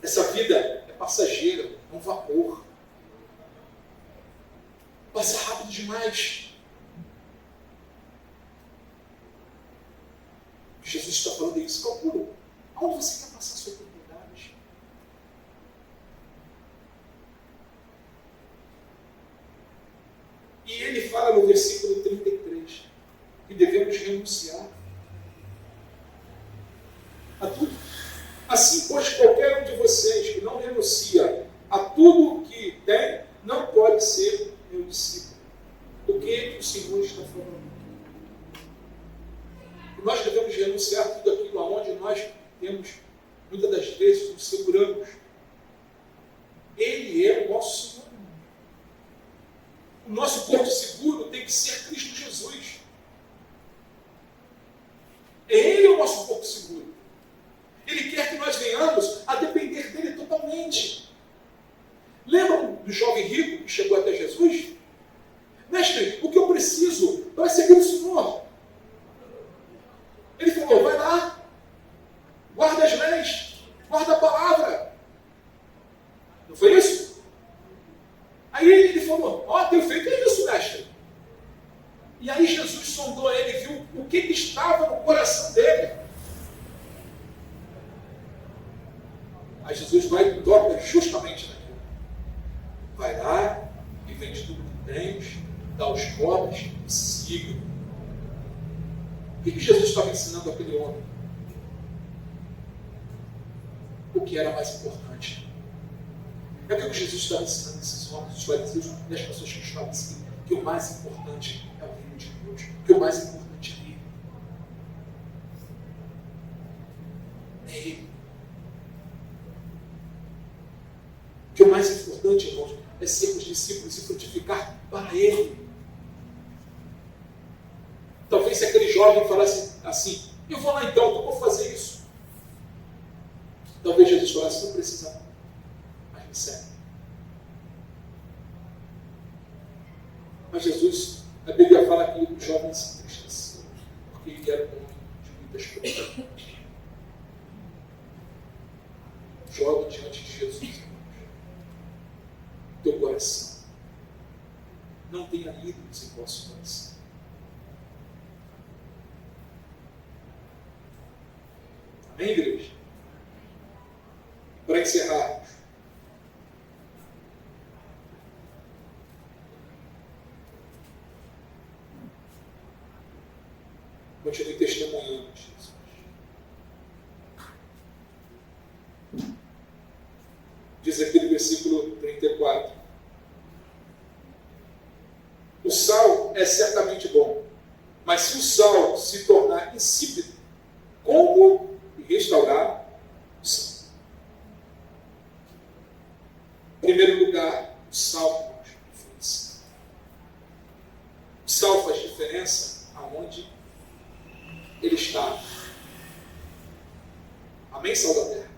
Essa vida é passageira, é um vapor. Passa rápido demais. Jesus está falando isso. Calcula. Aonde você quer passar a sua eternidade? E ele fala no versículo 33 que devemos renunciar a tudo. Assim, pois, qualquer um de vocês que não renuncia a tudo o que tem, não pode ser meu discípulo. O que o Senhor está falando? E nós devemos renunciar a tudo aquilo aonde nós temos, muitas das vezes, nos seguramos. Ele é o nosso Senhor. O nosso porto seguro tem que ser Cristo Jesus. Ele é o nosso porto seguro. Ele quer que nós venhamos a depender dele totalmente. Lembram do jovem rico? o que era mais importante. É o que Jesus estava ensinando esses homens, os fariseus e as pessoas que estavam seguindo, que o mais importante é o reino de Deus, que o mais importante é Ele. É Ele. Que o mais importante, irmãos, é sermos discípulos e frutificar para Ele. Talvez se aquele jovem falasse assim, eu vou lá então, eu vou fazer isso. Talvez Jesus falasse, não precisa não, mas me segue. Mas Jesus, a Bíblia fala que o jovem se entristeceu, porque ele era um homem de muitas coisas. Joga diante de Jesus, irmãos, teu coração. Não tenha ídolos em vosso coração. Amém, igreja? Para encerrar, continue testemunhando de Jesus. Diz aqui no versículo 34. O sal é certamente bom, mas se o sal se tornar insípido, como restaurar o sal? Em primeiro lugar, o sal faz diferença. O sal faz diferença aonde ele está. Amém, sal da terra?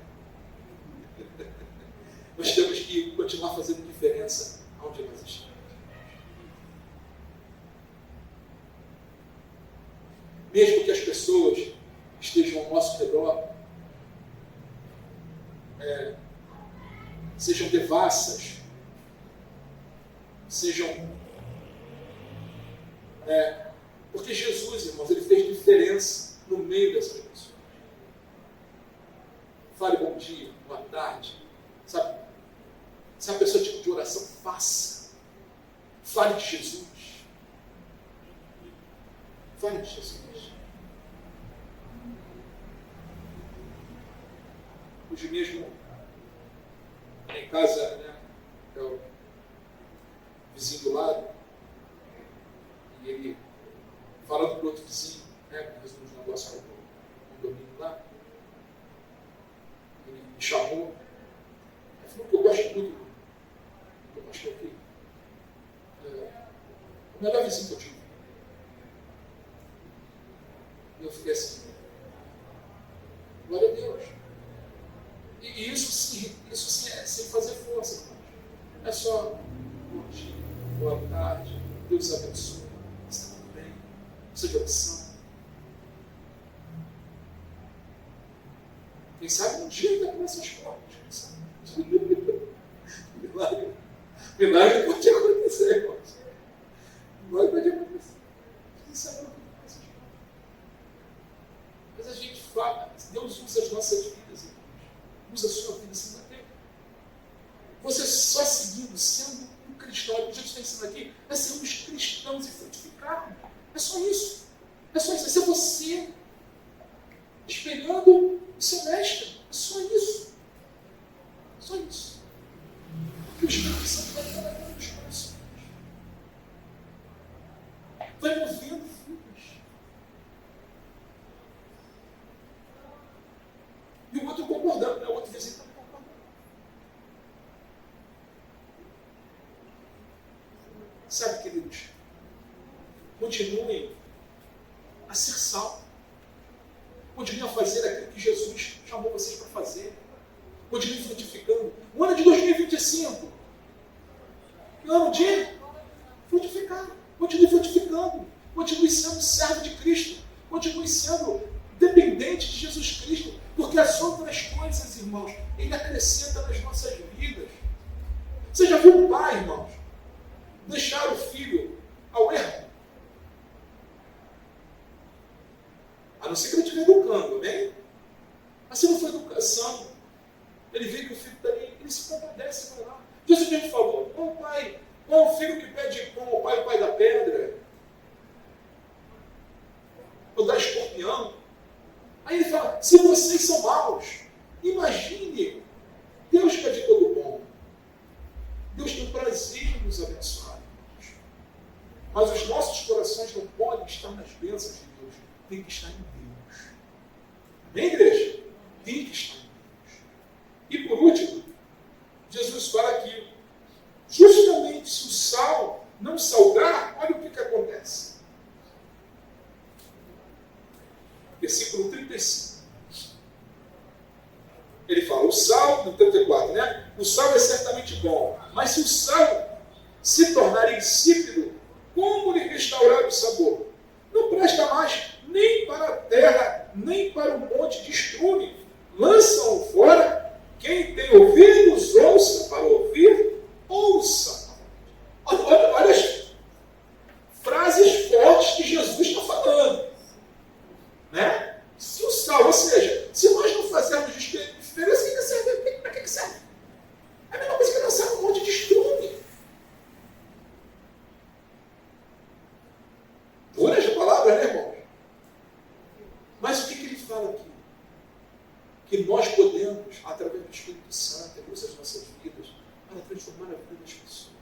Nós temos que continuar fazendo diferença aonde nós estamos. Mesmo que as pessoas estejam ao nosso redor, sejam devassas, sejam... porque Jesus, irmãos, ele fez diferença no meio dessas pessoas. Fale bom dia, boa tarde. Sabe? Se a pessoa tipo de oração, faça. Fale de Jesus. Fale de Jesus. Hoje mesmo, em casa, é o vizinho do lado, e ele falando para o outro vizinho, resolvendo um negócio com o condomínio lá, ele me chamou, ele falou que eu gosto muito do pastor aqui, o melhor vizinho que eu tive. E eu fiquei assim, glória a Deus. E isso sim é sem fazer força, irmãos. É só bom dia, boa tarde, Deus abençoe, está tudo bem, precisa de oração. Quem sabe um dia ainda começa as portas. Milagre pode acontecer, irmãos. Milagre pode acontecer. Quem sabe não começa as portas. Mas a gente fala, Deus usa as nossas vidas, irmãos. Usa a sua vida assim na terra. Você só seguindo, sendo um cristão, o que Jesus está ensinando aqui, é sermos cristãos e frutificar. É só isso. É só isso. É ser você espelhando o seu mestre. É só isso. Só isso. Que o Espírito Santo vai trabalhar nos corações. Vai movendo vidas. E o outro concordando, né? O outro vizinho está concordando. Sabe, queridos? Continuem a ser sal. Continuem a fazer aquilo que Jesus chamou vocês para fazer. Continuem frutificando. O ano de 2025. O ano de frutificar. Continue frutificando. Continue sendo servo de Cristo. Continue sendo dependente de Jesus Cristo. Porque as outras coisas, irmãos, Ele acrescenta nas nossas vidas. Você já viu um pai, irmãos, deixar o filho ao erro? A não ser que ele estiver educando, amém? Mas se não for educação, ele vê que o filho está ali, ele se compadece e vai lá. Jesus mesmo falou, qual pai, qual o filho que pede pão ao pai, o pai da pedra? Ou da escorpião? Aí ele fala, se vocês são maus, Imagine, Deus que é de todo bom. Deus tem prazer em nos abençoar. Mas os nossos corações não podem estar nas bênçãos de Deus. Tem que estar em Deus. Amém, igreja? Tem que estar em Deus. E por último, Jesus fala que justamente se o sal não salgar, olha o que acontece. Versículo 35. Ele fala, o sal, no 34, né? O sal é certamente bom, mas se o sal se tornar insípido, como lhe restaurar o sabor? Não presta mais nem para a terra, nem para o monte de estrume. Lançam-o fora. Quem tem ouvidos, ouça. Para ouvir, ouça. Olha as frases fortes que Jesus está falando. Né? Se o sal, ou seja, se nós não fazermos diferença, o que serve? Para que serve? É a mesma coisa que lançar um monte de estrume. Duras palavras, né, irmãos? Mas o que ele fala aqui? Que nós podemos, através do Espírito Santo, usar as nossas vidas para transformar a vida das pessoas.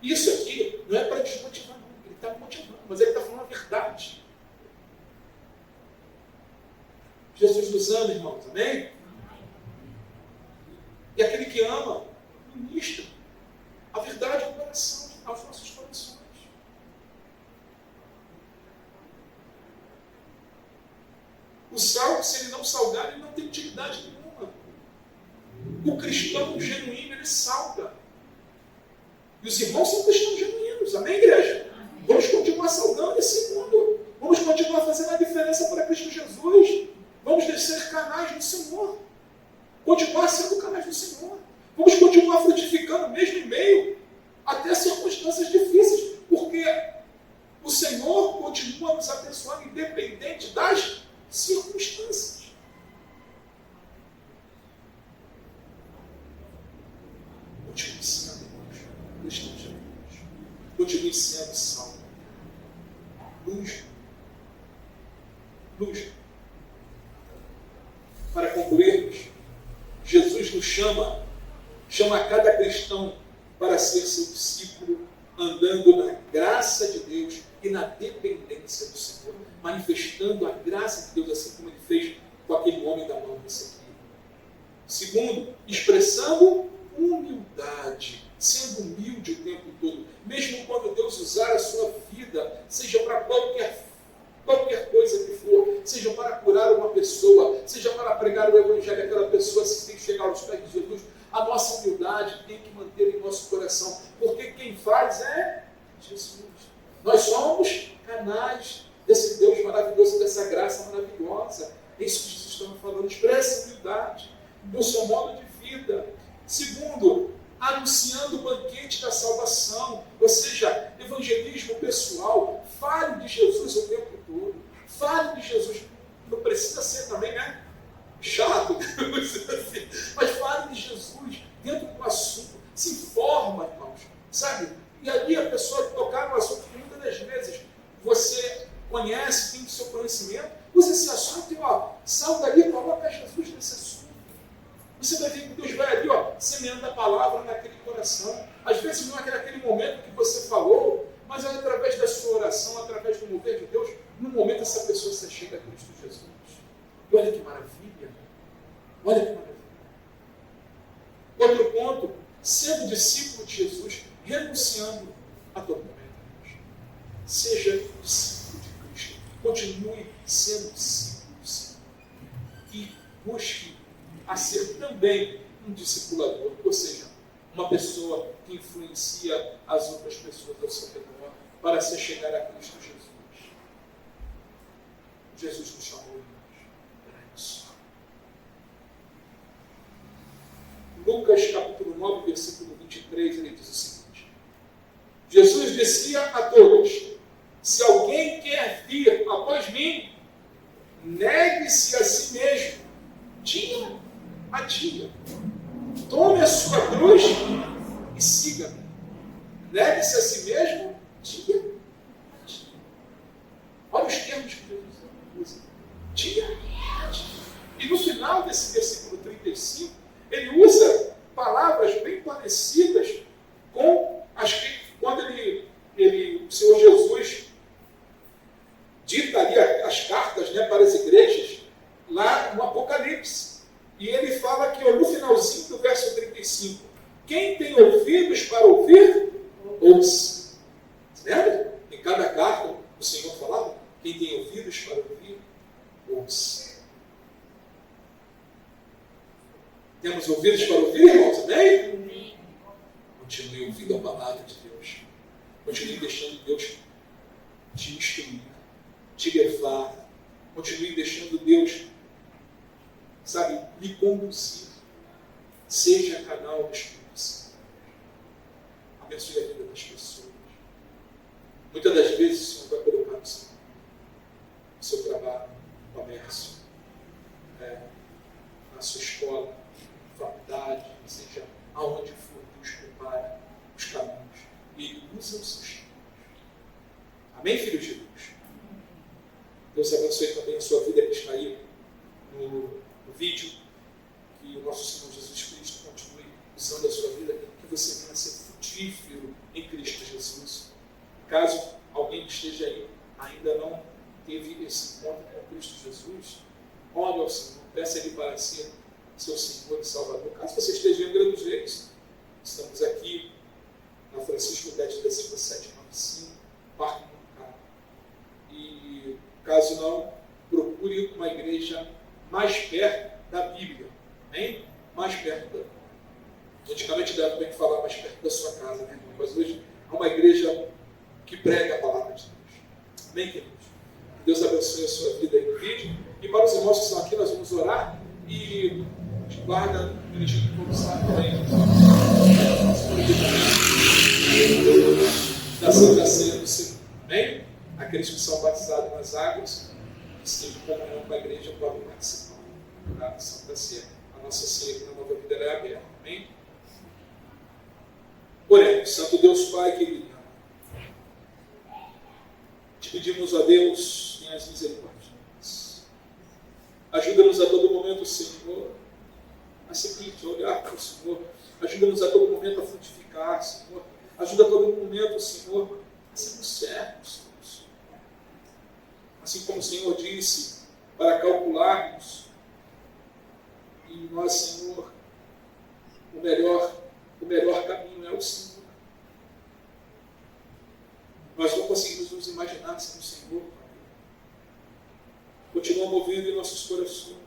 Isso aqui não é para desmotivar, não. Ele está motivando, mas ele está falando a verdade. Jesus nos ama, irmãos, amém? E aquele que ama, ministra a verdade ao coração, aos nossos corações. O sal, se ele não salgar, ele não tem utilidade nenhuma. O cristão genuíno, ele salga. E os irmãos são cristãos genuínos, amém, igreja? Vamos continuar salgando esse mundo. Vamos continuar fazendo a diferença para Cristo Jesus. Vamos ser canais do Senhor. Continuar sendo canais do Senhor. Vamos continuar frutificando mesmo em meio até circunstâncias difíceis. Porque o Senhor continua nos abençoando independente das circunstâncias. Continue sendo, irmãos, cristãos genuínos. Continue sendo sal. Luz. Luz. Para concluirmos, Jesus nos chama a cada cristão para ser seu discípulo, andando na graça de Deus e na dependência do Senhor, manifestando a graça de Deus, assim como ele fez com aquele homem da mão desse aqui. Segundo, expressando humildade, sendo humilde o tempo todo, mesmo quando Deus usar a sua vida, seja para qualquer coisa que for, seja para curar uma pessoa, seja para pregar o evangelho, aquela pessoa se tem que chegar aos pés de Jesus, a nossa humildade tem que manter em nosso coração, porque quem faz é Jesus. Nós somos canais desse Deus maravilhoso, dessa graça maravilhosa. É isso que Jesus estava falando. Expressa humildade no seu modo de vida. Segundo, anunciando o banquete da salvação, ou seja, evangelismo pessoal. Fale de Jesus o tempo todo. Fale de Jesus. Não precisa ser também, né? Chato, mas fale de Jesus dentro do assunto. Se informa, irmãos. Sabe? E ali a pessoa tocar no assunto que muitas das vezes você conhece, tem o seu conhecimento, usa esse assunto e salta ali e coloca Jesus nesse assunto. Você vai ver que Deus vai ali, semeando a palavra naquele coração. Às vezes não é naquele momento que você falou, mas é através da sua oração, através do mover de Deus, no momento essa pessoa se chega a Cristo Jesus. E olha que maravilha! Olha que maravilha! Outro ponto, sendo discípulo de Jesus, renunciando a todo momento. Seja discípulo de Cristo. Continue sendo discípulo do Senhor. E busque a ser também um discipulador, ou seja, uma pessoa que influencia as outras pessoas ao seu redor para se chegar a Cristo Jesus. Jesus nos chamou, irmãos, para isso. Lucas capítulo 9, versículo 23, ele diz o seguinte: Jesus dizia a todos: se alguém quer vir após mim, negue-se a si mesmo, dia a dia. Tome a sua cruz e siga-me. Negue-se a si mesmo, dia a dia. Olha os termos que Jesus usa. Dia a dia. E no final final desse versículo 35, ele usa palavras bem parecidas com as que, quando o Senhor Jesus dita ali as cartas, né, para as igrejas, lá no Apocalipse. E ele fala que no finalzinho do verso 35, quem tem ouvidos para ouvir, ouça. Lembra? Em cada carta o Senhor falava, quem tem ouvidos para ouvir, ouça. Temos ouvidos para ouvir, irmãos? Amém? Continue ouvindo a palavra de Deus. Continue deixando Deus te instruir, te levar. Continue deixando Deus, sabe, lhe conduzir. Seja canal do Espírito Santo. Abençoe a vida das pessoas. Muitas das vezes o Senhor vai colocar no seu trabalho, no comércio, na sua escola, faculdade, seja aonde for, Deus prepara os caminhos. E Ele usa os seus caminhos. Amém, filho de Deus? Deus abençoe também a sua vida que está aí no vídeo. Que o nosso Senhor Jesus Cristo continue usando a sua vida, que você venha ser frutífero em Cristo Jesus. Caso alguém que esteja aí ainda não teve esse encontro com Cristo Jesus, ore ao Senhor, peça Ele para ser seu Senhor e Salvador. Caso você esteja em Angra dos Reis, estamos aqui na Francisco Dete da Silva 795, Parque Moncada. E caso não, procure uma igreja mais perto da Bíblia. Amém? Mais perto da Bíblia. Antigamente dava bem falar mais perto da sua casa, né? Mas hoje é uma igreja que prega a palavra de Deus. Amém, queridos? Que Deus abençoe a sua vida aí no vídeo. E para os irmãos que estão aqui, nós vamos orar e guarda um minutinho que vamos estar também da Santa Ceia do Senhor. Amém? Aqueles que são batizados nas águas, que estão em comunhão com a igreja, podem participar da Santa Ceia. A nossa ceia aqui na Nova Vida é aberta. Amém? Oremos. Santo Deus Pai querido, te pedimos a Deus, tenhas misericórdia. Ajuda-nos a todo momento, Senhor, a simplesmente olhar para o Senhor. Ajuda-nos a todo momento a frutificar, Senhor. Ajuda a todo momento, Senhor, a sermos servos, Senhor. Assim como o Senhor disse, para calcularmos, e nós, Senhor, o melhor caminho é o Senhor. Nós não conseguimos nos imaginar sem o Senhor. Continua movendo em nossos corações.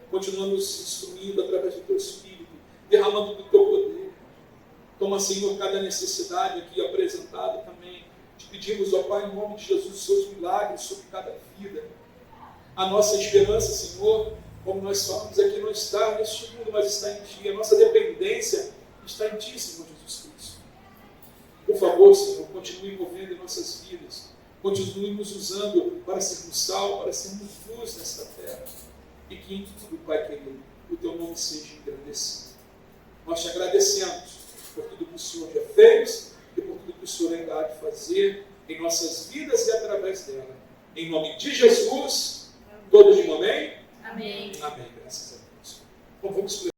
Continua nos instruindo através do Teu Espírito, derramando do Teu poder. Toma, Senhor, cada necessidade aqui apresentada também. Te pedimos, ó Pai, em nome de Jesus, os Seus milagres sobre cada vida. A nossa esperança, Senhor, como nós falamos aqui, não está neste mundo, mas está em Ti. A nossa dependência está em Ti, Senhor Jesus Cristo. Por favor, Senhor, continue movendo em nossas vidas. Continue nos usando para sermos sal, para sermos luz nesta terra. E que em tudo, Pai querido, o Teu nome seja engrandecido. Nós te agradecemos por tudo que o Senhor já fez e por tudo que o Senhor ainda há de fazer em nossas vidas e através dela. Em nome de Jesus, todos digam amém?
Amém.
Amém, graças a Deus. Bom, vamos